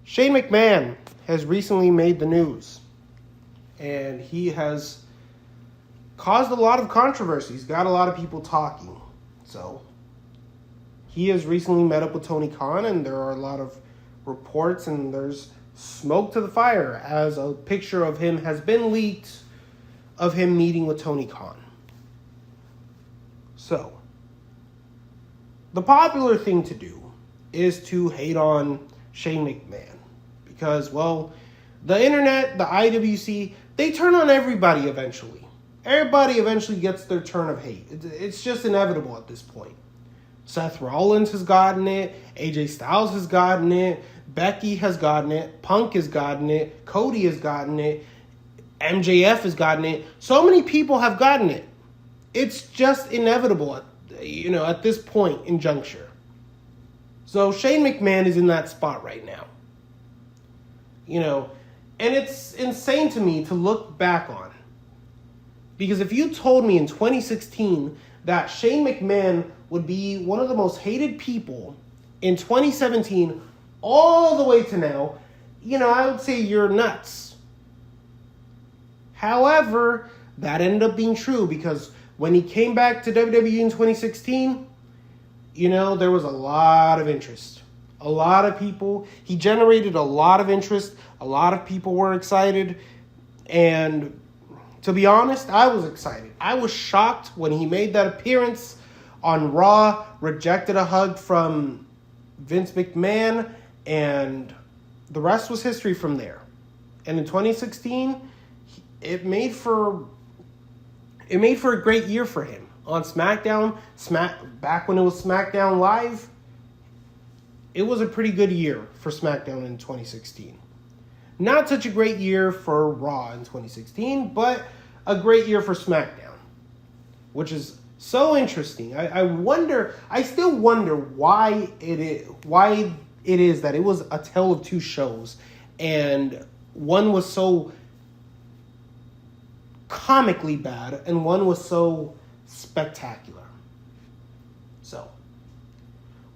Shane McMahon has recently made the news, and he has caused a lot of controversy. He's got a lot of people talking. So, he has recently met up with Tony Khan, and there are a lot of reports, and there's smoke to the fire as a picture of him has been leaked of him meeting with Tony Khan. So, the popular thing to do is to hate on Shane McMahon because, well, the internet, the IWC, they turn on everybody eventually. Everybody eventually gets their turn of hate. It's just inevitable at this point. Seth Rollins has gotten it. AJ Styles has gotten it. Becky has gotten it. Punk has gotten it. Cody has gotten it. MJF has gotten it. So many people have gotten it. It's just inevitable at this point in juncture. So Shane McMahon is in that spot right now. And it's insane to me to look back on. Because if you told me in 2016 that Shane McMahon would be one of the most hated people in 2017 all the way to now, I would say you're nuts. However, that ended up being true because when he came back to WWE in 2016, there was a lot of interest. A lot of people. He generated a lot of interest. A lot of people were excited. And to be honest, I was excited. I was shocked when he made that appearance on Raw, rejected a hug from Vince McMahon, and the rest was history from there. And in 2016, it made for a great year for him. On SmackDown, back when it was SmackDown Live, it was a pretty good year for SmackDown in 2016. Not such a great year for Raw in 2016, but a great year for SmackDown, which is so interesting. I still wonder why it is that it was a tale of two shows, and one was so comically bad, and one was so spectacular. So,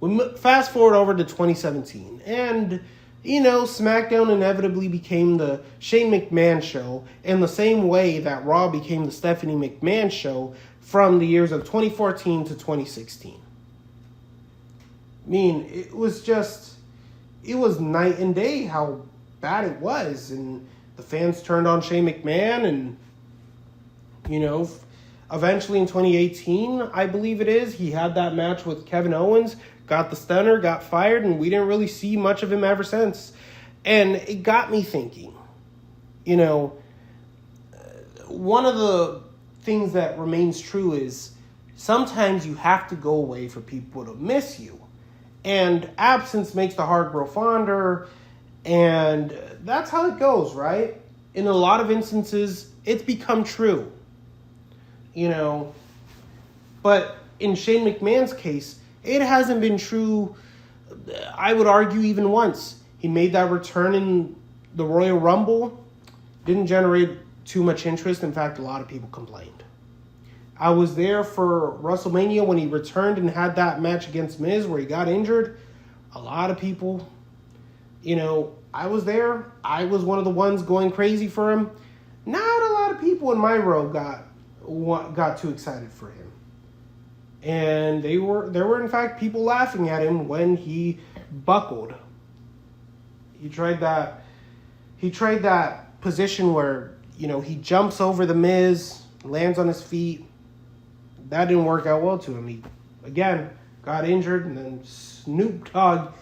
we fast forward over to 2017, and SmackDown inevitably became the Shane McMahon show in the same way that Raw became the Stephanie McMahon show from the years of 2014 to 2016. I mean, it was night and day how bad it was, and the fans turned on Shane McMahon, and eventually in 2018, I believe it is, he had that match with Kevin Owens, got the stunner, got fired, and we didn't really see much of him ever since. And it got me thinking, one of the things that remains true is sometimes you have to go away for people to miss you. And absence makes the heart grow fonder, and that's how it goes, right? In a lot of instances, it's become true. But in Shane McMahon's case, it hasn't been true, I would argue, even once. He made that return in the Royal Rumble. Didn't generate too much interest. In fact, a lot of people complained. I was there for WrestleMania when he returned and had that match against Miz where he got injured. A lot of people, I was there. I was one of the ones going crazy for him. Not a lot of people in my row got too excited for him. And there were in fact people laughing at him when he buckled. He tried that position where, he jumps over the Miz, lands on his feet. That didn't work out well to him. He again got injured, and then Snoop Dogg,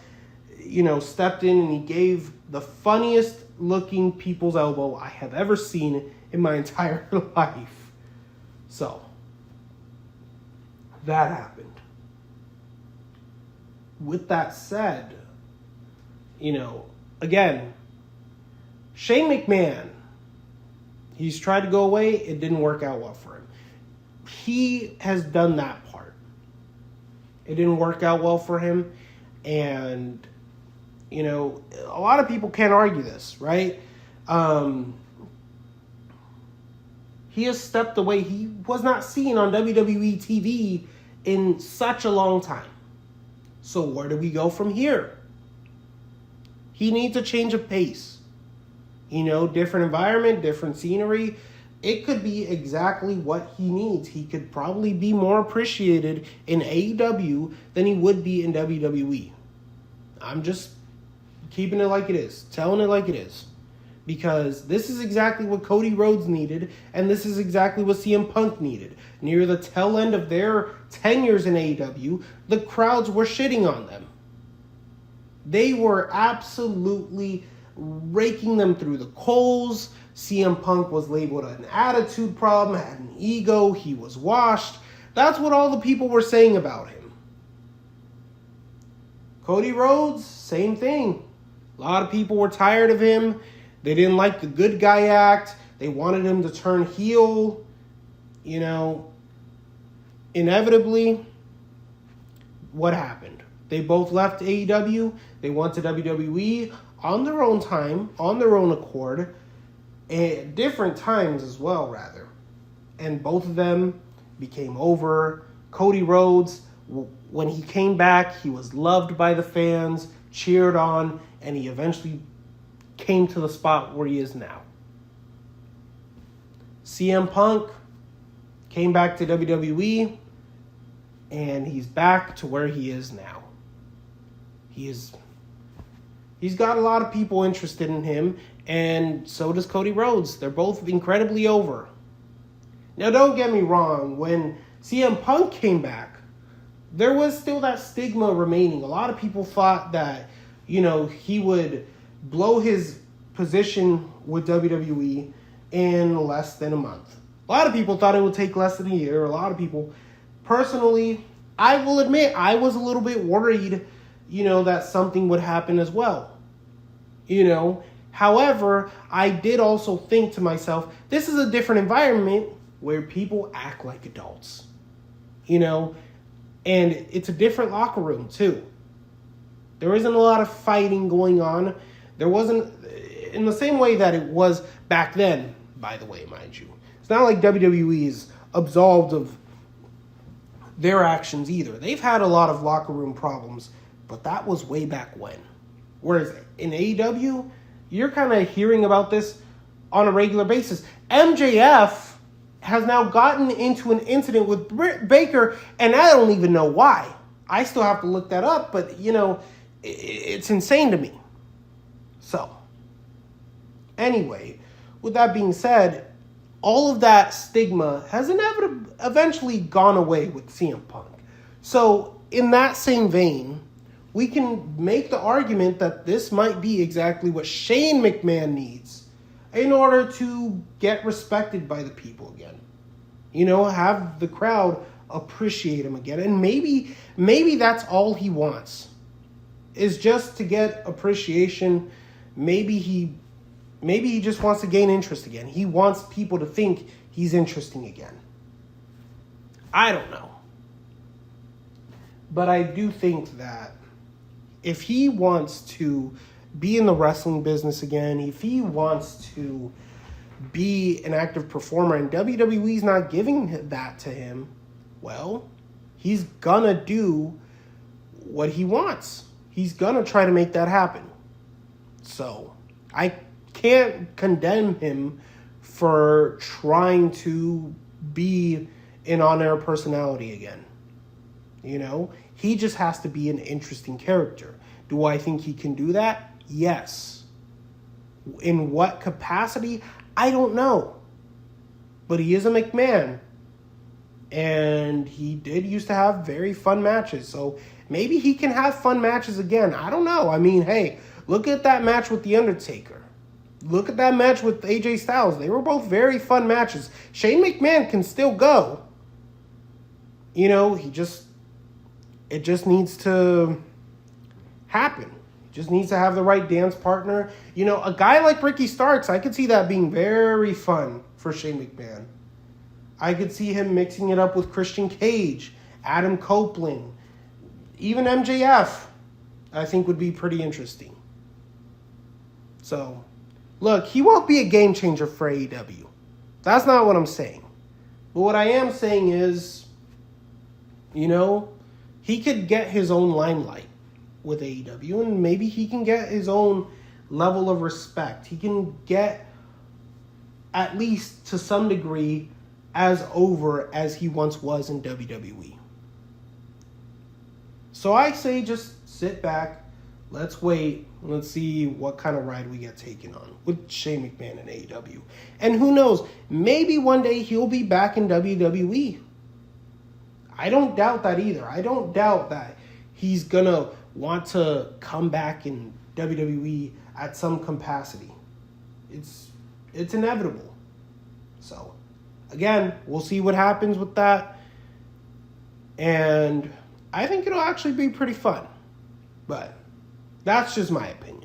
stepped in and he gave the funniest looking people's elbow I have ever seen in my entire life. So that happened. With that said, again, Shane McMahon, he's tried to go away. It didn't work out well for him. He has done that part. It didn't work out well for him. And, a lot of people can't argue this, right? He has stepped away. He was not seen on WWE TV in such a long time. So where do we go from here? He needs a change of pace. Different environment, different scenery. It could be exactly what he needs. He could probably be more appreciated in AEW than he would be in WWE. I'm just keeping it like it is, telling it like it is. Because this is exactly what Cody Rhodes needed, and this is exactly what CM Punk needed. Near the tail end of their tenures in AEW, the crowds were shitting on them. They were absolutely raking them through the coals. CM Punk was labeled an attitude problem, had an ego, he was washed. That's what all the people were saying about him. Cody Rhodes, same thing. A lot of people were tired of him. They didn't like the good guy act. They wanted him to turn heel. Inevitably, what happened? They both left AEW. They went to WWE on their own time, on their own accord, at different times as well, rather. And both of them became over. Cody Rhodes, when he came back, he was loved by the fans, cheered on, and he eventually came to the spot where he is now. CM Punk came back to WWE, and he's back to where he is now. He's got a lot of people interested in him, and so does Cody Rhodes. They're both incredibly over. Now, don't get me wrong. When CM Punk came back, there was still that stigma remaining. A lot of people thought that, he would blow his position with WWE in less than a month. A lot of people thought it would take less than a year. A lot of people, personally, I will admit, I was a little bit worried, that something would happen as well. However, I did also think to myself, this is a different environment where people act like adults. And it's a different locker room too. There isn't a lot of fighting going on. There wasn't, in the same way that it was back then, by the way, mind you. It's not like WWE is absolved of their actions either. They've had a lot of locker room problems, but that was way back when. Whereas in AEW, you're kind of hearing about this on a regular basis. MJF has now gotten into an incident with Britt Baker, and I don't even know why. I still have to look that up, but, it's insane to me. So, anyway, with that being said, all of that stigma has eventually gone away with CM Punk. So, in that same vein, we can make the argument that this might be exactly what Shane McMahon needs in order to get respected by the people again. Have the crowd appreciate him again. And maybe that's all he wants, is just to get appreciation. Maybe he just wants to gain interest again. He wants people to think he's interesting again. I don't know. But I do think that if he wants to be in the wrestling business again, if he wants to be an active performer and WWE's not giving that to him, well, he's gonna do what he wants. He's gonna try to make that happen. So, I can't condemn him for trying to be an on-air personality again. He just has to be an interesting character. Do I think he can do that? Yes. In what capacity? I don't know. But he is a McMahon. And he did used to have very fun matches. So maybe he can have fun matches again. I don't know. I mean, hey, look at that match with The Undertaker. Look at that match with AJ Styles. They were both very fun matches. Shane McMahon can still go. It just needs to happen. Just needs to have the right dance partner. A guy like Ricky Starks, I could see that being very fun for Shane McMahon. I could see him mixing it up with Christian Cage, Adam Copeland, even MJF, I think would be pretty interesting. So, look, he won't be a game changer for AEW. That's not what I'm saying. But what I am saying is, he could get his own limelight with AEW, and maybe he can get his own level of respect. He can get, at least to some degree, as over as he once was in WWE. So I say just sit back, let's wait, let's see what kind of ride we get taken on with Shane McMahon and AEW. And who knows, maybe one day he'll be back in WWE. I don't doubt that either. I don't doubt that he's going to want to come back in WWE at some capacity. It's inevitable. So, again, we'll see what happens with that. And I think it'll actually be pretty fun. But that's just my opinion.